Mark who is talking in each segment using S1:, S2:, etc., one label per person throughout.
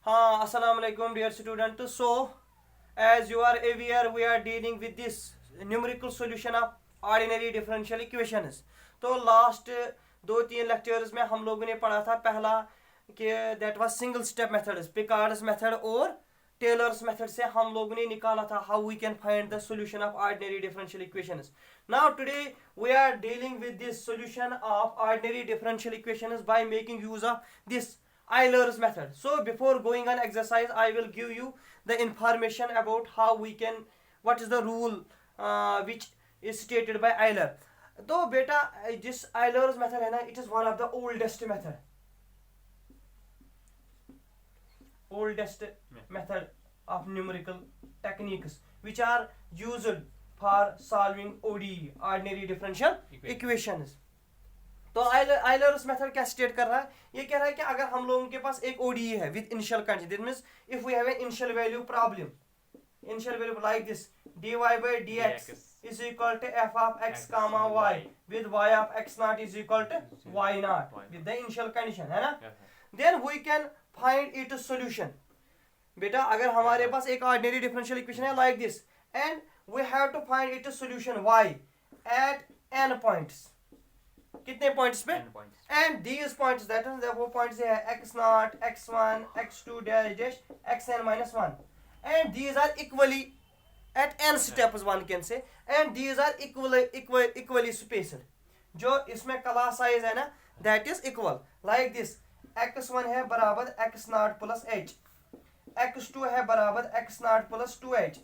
S1: हाँ, अस्सलाम वालेकुम dear student. So, as you are aware, we are dealing with this numerical solution of ordinary differential equations. तो last 2-3 lectures में हम लोगों ने पढ़ा था पहला कि that was single step methods, Picard's method और टेलर्स मेथड से हम लोगों ने निकाला था how we can find the solution of ordinary differential equations. Now today we are dealing with this solution of ordinary differential equations by making use of this Euler's method. So before going on exercise, I will give you the information about how we can, what is the rule which is stated by Euler. तो बेटा जिस Euler's method है ना, it is one of the oldest method of numerical techniques which are used for solving ODE, ordinary differential equations. तो Euler's method क्या state कर रहा है, ये कह रहा है कि अगर हम लोगों के पास एक ओडीई है with initial condition, that means if we have an initial value problem, initial value like this dy by dx is equal to f of x comma y with y of x naught is equal to y naught with the initial condition, है ना. then we can find its solution. बेटा अगर हमारे पास एक ordinary differential equation है like this and we have to find its solution y at n points. कितने points पे? And these points that is वो पॉइंट्स है x0, x1, x2 dash xn minus 1 and these are equally at n steps one can say and these are equally spaced. जो इसमें class size है ना that is equal like this x1 है बराबर x0 plus h, x2 है बराबर x0 plus 2h,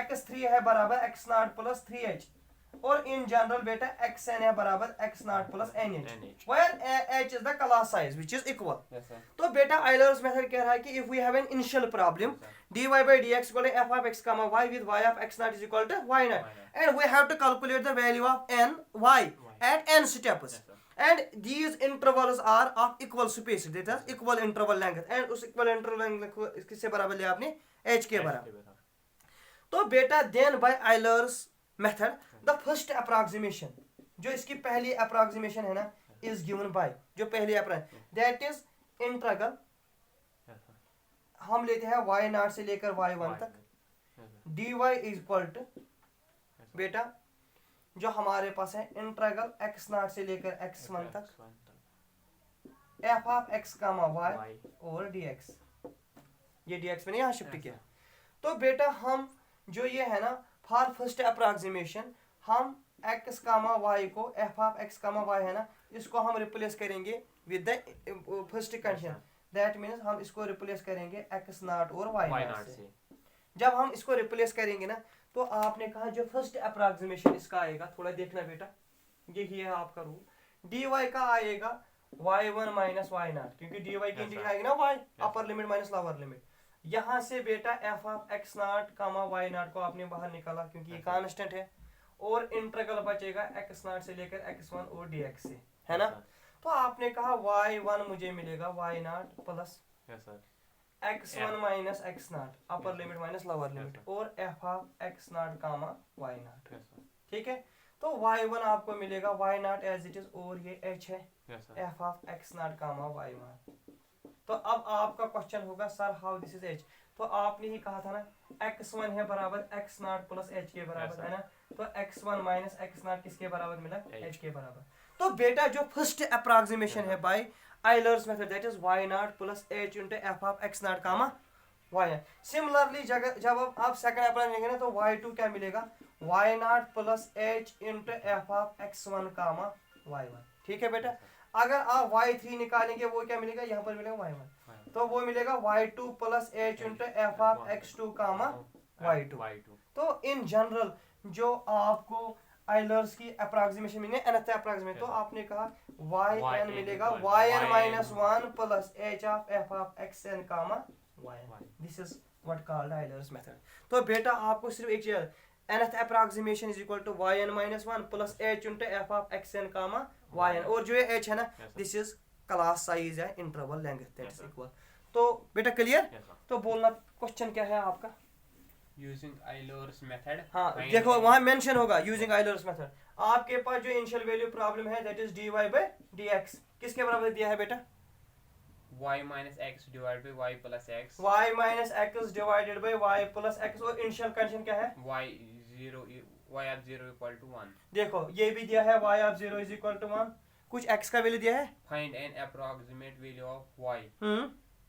S1: x3 है बराबर x0 प्लस 3h और इन जनरल बेटा xn है बराबर x0 plus nh where h is the class size which is equal. तो बेटा आइलर्स मेथड कह रहा है कि if we have an initial problem dy by dx equal to f of x comma y with y of x0 is equal to y naught and we have to calculate the value of n y at n steps and these intervals are of equal space, that is equal interval length and उस equal interval length किससे बराबर लिया आपने h के बराबर. तो बेटा then by Euler's method the first approximation, जो इसकी पहली approximation है ना is given by, जो पहली that is integral हम लेते हैं y0 से लेकर y1 तक dy is equal to बेटा जो हमारे पास है इंटीग्रल x0 से लेकर x1 तक f of x comma y और dx, ये dx मैंने यहाँ शिफ्ट किया. तो बेटा हम जो ये है ना फॉर फर्स्ट अप्रोक्सीमेशन हम x कामा y को f of x comma y है ना इसको हम रिप्लेस करेंगे with the first condition, that means हम इसको रिप्लेस करेंगे x0 और y0 से. जब हम इसको रिप्लेस करेंगे ना तो आपने कहा जो फर्स्ट अप्रोक्सीमेशन इसका आएगा, थोड़ा देखना बेटा यही है आपका रूल, dy का आएगा y1 माइनस y0 क्योंकि dy की इंटीग्रल आएगी ना y अपर लिमिट माइनस लोअर लिमिट. यहाँ से बेटा f of x0 comma y0 को आपने बाहर निकाला क्योंकि ये कांस्टेंट है और इंटीग्रल बचेगा x0 से लेकर x1 और dx से, है ना. तो आपने कहा y1 मुझे मिलेगा y0 plus x1 minus x0 upper limit minus lower limit और f of x0 comma y0, ठीक है. तो y1 आपको मिलेगा y0 एज इट इज और ये h है f of x0 comma y1. तो अब आपका क्वेश्चन होगा sir how this is h, तो आपने ही कहा था ना x1 है बराबर x0 प्लस h के बराबर, है ना. तो x1 माइनस x0 किसके बराबर मिला h के बराबर. तो बेटा जो फर्स्ट अप्रोक्सीमेशन है by Euler's method that is y0 plus h into f of x0 comma y. Similarly जब आप सेकंड अप्रोक्सीमेशन लेंगे ना तो y2 क्या मिलेगा y0 plus h into f of x1 comma y1, ठीक है बेटा. अगर आप y3 निकालेंगे वो क्या मिलेगा, यहाँ पर मिलेगा y1, तो वो मिलेगा y2 plus h into f of x2 comma y2. तो इन जनरल जो आपको आइलर्स की अप्रोक्सीमेशन मिले nth अप्रोक्सीमेशन, तो आपने कहा yn मिलेगा yn minus 1 plus h of f of xn comma yn. This is what called Euler's method. तो बेटा आपको सिर्फ एक चीज nth approximation is equal to yn minus 1 plus h into f of xn comma yn और जो ये h है ना this is class size है interval length that is equal. तो बेटा क्लियर. तो बोलना क्वेश्चन क्या है आपका
S2: using Euler's method.
S1: हाँ देखो वहाँ मेंशन होगा using Euler's method. आपके पास जो इनिशियल वैल्यू प्रॉब्लम है that is dy by dx किसके बराबर दिया है बेटा
S2: y minus x divided by y plus x,
S1: y minus x divided by y plus x, और इनिशियल कंडीशन क्या है,
S2: y of 0 equal to 1.
S1: देखो ये भी दिया है y of 0 is equal to 1, कुछ x का वैल्यू दिया है,
S2: Find an approximate value of y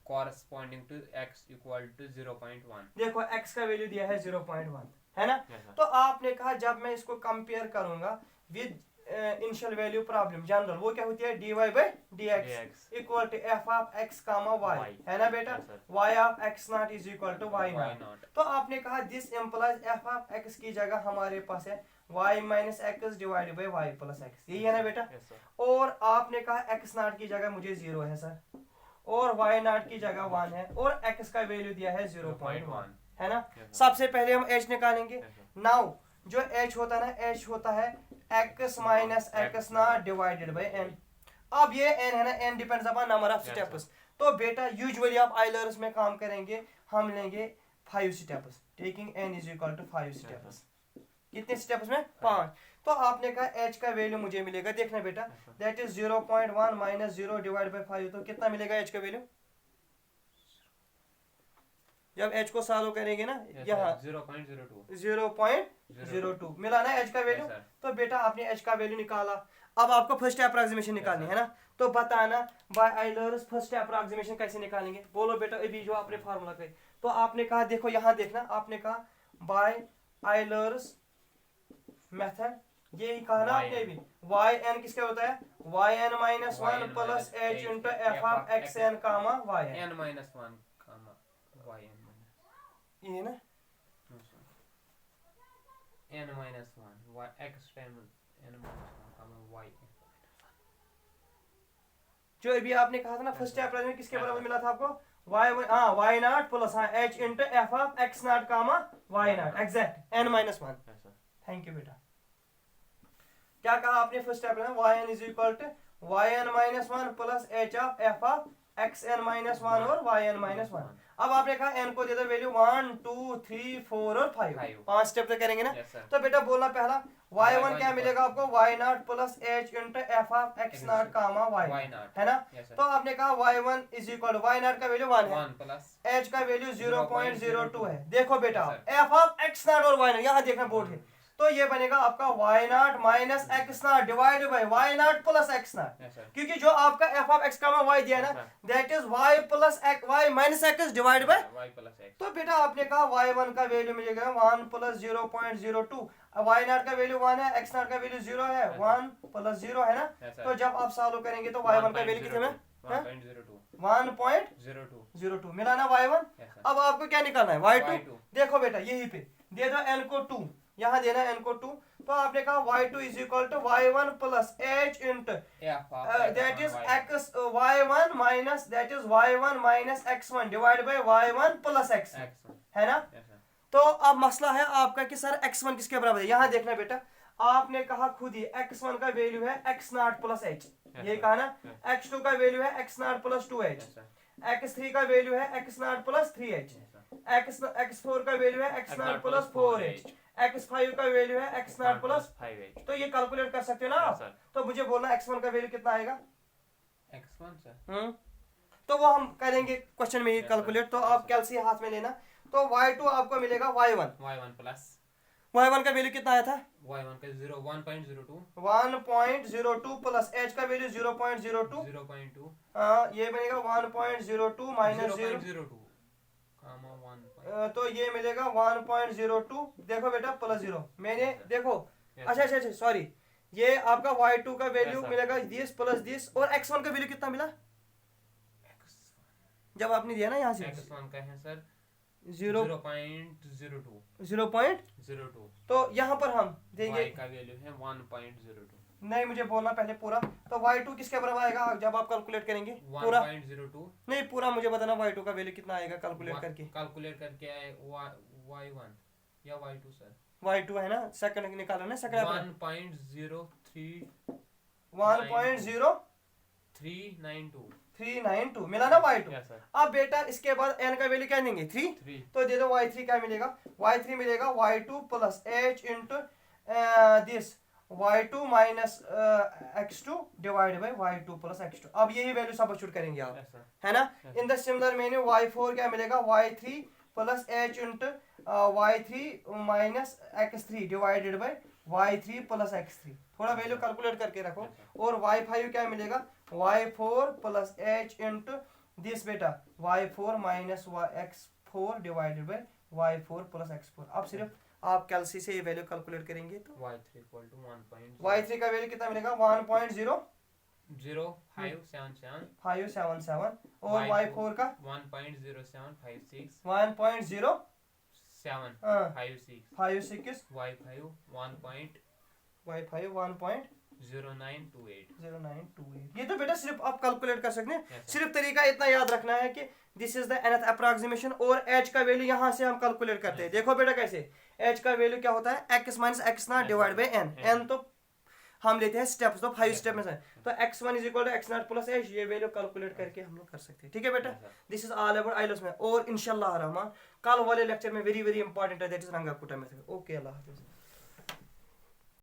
S2: corresponding to x equal to 0.1.
S1: देखो x का वैल्यू दिया है 0.1 है ना।
S2: Yes, sir.
S1: तो आपने कहा जब मैं इसको कंपेयर करूंगा with initial value problem general, वो क्या होती है, dy by dx equal to f of x comma y, है ना बेटा,
S2: Yes, sir.
S1: y of x naught is equal to y
S2: Why
S1: not.
S2: not?
S1: तो आपने कहा this implies f of x की जगह हमारे पास है y minus x divided by y plus x, यही है ना बेटा।
S2: Yes, sir.
S1: और आपने कहा x नॉट की जगह मुझे 0 है सर, और y नॉट की जगह 1 है, और x का वैल्यू दिया है 0.1, है ना।
S2: Yes, sir.
S1: सबसे पहले हम h निकालेंगे।
S2: Yes, sir.
S1: नाउ जो h होता है ना, h होता है x minus x not divided by n। अब ये n है ना, n depends upon number of
S2: Yes,
S1: steps. तो बेटा यूजुअली आप आइलर्स में काम करेंगे, हम लेंगे 5 steps, taking n is equal to 5 steps. कितने स्टेप्स में, 5। तो आपने कहा h का वैल्यू मुझे मिलेगा, देखना बेटा, that is 0.1 minus 0 divide by 5, तो कितना मिलेगा h का वैल्यू, जब h को सॉल्व करेंगे ना,
S2: Yes,
S1: यहाँ
S2: sir. 0.02.
S1: 0.02 मिला ना h का वैल्यू।
S2: Yes, sir.
S1: तो बेटा आपने h का वैल्यू निकाला, अब आपको फर्स्ट अप्रोक्सीमेशन निकालनी है ना। तो बताना बाय आइलर्स फर्स्ट अप्रोक्सीमेशन कैसे निकालेंगे, बोलो बेटा अभी जो आपने फार्मूला कही। तो आपने कहा, देखो यहाँ देखना, आपने कहा बाय आइलर्स मेथड, यही कहा ना आपने अभी, वाई एन किसका होता है, y n minus 1 plus h into f of x n comma y n,
S2: n minus 1 comma y n minus
S1: ये ना,
S2: no, sir. n minus 1 y x time n minus 1 comma y n.
S1: जो अभी आपने कहा था ना first April में किसके बराबर मिला था आपको, y y naught plus h into f of x naught comma y naught, exact n minus 1।
S2: Yes, sir.
S1: Thank you बेटा। क्या कहा आपने फर्स्ट स्टेप में, y n is equal to y n minus 1 plus h of f of x n minus 1 और Y n minus 1। अब आपने कहा N को दे दो वैल्यू 1 2 3 4 और 5, 5 स्टेप तक करेंगे ना।
S2: Yes, sir.
S1: तो बेटा बोलना पहला वाई वन क्या मिलेगा आपको, y naught plus h into f of x naught comma y
S2: y naught.
S1: है ना।
S2: Yes, sir.
S1: तो आपने कहा y one is equal y naught का वैल्यू 1 है,
S2: 1 plus
S1: एच का वैल्यू 0.02 है। देखो बेटा
S2: Yes,
S1: F of x naught और वाई नॉट यहाँ देखना बोर्ड है, तो ये बनेगा आपका y naught minus x naught divide by y naught plus x naught,
S2: Yes, sir.
S1: क्योंकि जो आपका एफ ऑफ एक्स का वाई दिया है ना, that is y plus y minus x divide by.
S2: y plus x.
S1: तो बेटा आपने कहा वाई वन का वैल्यू मिलेगा 1 प्लस 0.02, वाई नॉट का वैल्यू 1 है, एक्स नॉट का वैल्यू 0 है, 1 प्लस 0 है ना।
S2: Yes, sir.
S1: तो जब आप सॉल्व करेंगे तो वाई वन का वैल्यू कितने में,
S2: 1.02.
S1: 1.02 मिला ना वाई वन।
S2: Yes, sir.
S1: अब आपको क्या निकालना है, वाई टू।
S2: Y2.
S1: देखो बेटा यही पे दे दो n को 2, यहाँ देना n को 2। तो आपने कहा y2 is equal to y1 plus h into
S2: F of
S1: that is
S2: y.
S1: x y1 minus that is y1 minus x1 divide by y1 plus x,
S2: X1.
S1: है ना।
S2: Yes, sir.
S1: तो अब मसला है आपका कि सर x1 किसके बराबर है, यहाँ देखना बेटा, आपने कहा खुद ही x1 का वैल्यू है x नॉट प्लस h, ये
S2: sir.
S1: कहा ना, x2 का वैल्यू है x naught plus 2h,
S2: Yes, sir.
S1: x3 का वैल्यू है x naught plus 3h,
S2: Yes, sir.
S1: x4 का वैल्यू है x naught plus 4h, x5 का वैल्यू है x नॉट प्लस।
S2: 5h.
S1: तो ये कैलकुलेट कर सकते हो ना
S2: Yes,
S1: आप।
S2: sir.
S1: तो मुझे बोलना x1 का वैल्यू कितना आएगा,
S2: X1, sir.
S1: तो वो हम करेंगे क्वेश्चन में ये
S2: Yes,
S1: कैलकुलेट।
S2: sir.
S1: तो
S2: Yes,
S1: आप
S2: sir.
S1: कैलसी हाथ में लेना, तो y2 आपको मिलेगा y1,
S2: Y1 plus
S1: y1 का वैल्यू कितना आया था,
S2: Y1 का 1.02.
S1: 1.02 प्लस h का वैल्यू 0.02,
S2: 0.2.
S1: ये बनेगा 1.02 माइनस 0,
S2: 0.02. Comma 1.
S1: तो ये मिलेगा 1.02। देखो बेटा प्लस 0 मैंने
S2: Yes, sir.
S1: देखो,
S2: Yes,
S1: अच्छा अच्छा अच्छा सॉरी, ये आपका y2 का वैल्यू
S2: Yes, sir.
S1: मिलेगा दिस प्लस दिस, और x1 का वैल्यू कितना मिला जब आपने दिया ना यहाँ से,
S2: X1 का है सर
S1: 0.02।
S2: 0.02.
S1: तो यहाँ पर हम देंगे,
S2: Y का वैल्यू है 1.02.
S1: नहीं मुझे बोलना पहले पूरा, तो y2 किसके बराबर आएगा जब आप कैलकुलेट करेंगे पूरा,
S2: 1.02.
S1: नहीं पूरा मुझे बताना y2 का वैल्यू कितना आएगा कैलकुलेट करके।
S2: कैलकुलेट करके आए Y1 या Y2 सर,
S1: y2 है ना, सेकंड निकालो ना, सेकंड
S2: 1.0392.
S1: 1.0392 मिला ना y2।
S2: Yes, sir.
S1: अब बेटा इसके बाद n का वैल्यू क्या देंगे 3,
S2: 3.
S1: तो दे दो y3 क्या मिलेगा, y3 मिलेगा y2 plus h into this y2 minus x2 divide by y2 plus x2। अब यही वैल्यू सब्स्टिट्यूट करेंगे आप,
S2: Yes, sir.
S1: है ना।
S2: Yes.
S1: In the similar menu y4 क्या मिलेगा, y3 plus h into y3 minus x3 divided by y3 plus x3। थोड़ा value calculate करके रखो।
S2: Yes, sir.
S1: और y5 क्या मिलेगा, y4 plus h into this बेटा y4 minus x4 divided by y4 plus x4। अब सिर्फ आप कैलसी से ये वैल्यू कैलकुलेट करेंगे तो
S2: y3 equal to 1.0
S1: y3 का वैल्यू कितना मिलेगा, 1.0577
S2: 0577
S1: और y4 का
S2: 1.0756
S1: 1.0
S2: 7
S1: हाँ
S2: 56
S1: 56
S2: y5 1.0928
S1: y5 1.0928।
S2: 0928
S1: ये तो बेटा सिर्फ आप कैलकुलेट कर सकते हैं।
S2: Yes, sir.
S1: सिर्फ तरीका इतना याद रखना है कि this is the nth approximation और h का वैल्यू यहाँ से हम कैलकुलेट करते हैं।
S2: Yes.
S1: देखो बेटा कैसे, h का वैल्यू क्या होता है, x minus x not
S2: Yes,
S1: divide
S2: sir.
S1: By n।
S2: Yes.
S1: n तो हम लेते हैं स्टेप्स, तो 5
S2: Yes,
S1: स्टेप में से,
S2: sir.
S1: तो x1 is equal to x naught plus h, ये वैल्यू कैलकुलेट करके हम लोग कर सकते हैं। ठीक है बेटा,
S2: Yes, sir.
S1: This is all about आइलस में। और इंशाल्लाह रहमान कल वाले लेक्चर में वेरी वेरी इंपॉर्टेंट है, that is Runge Kutta method. Okay, अल्लाह हाफिज।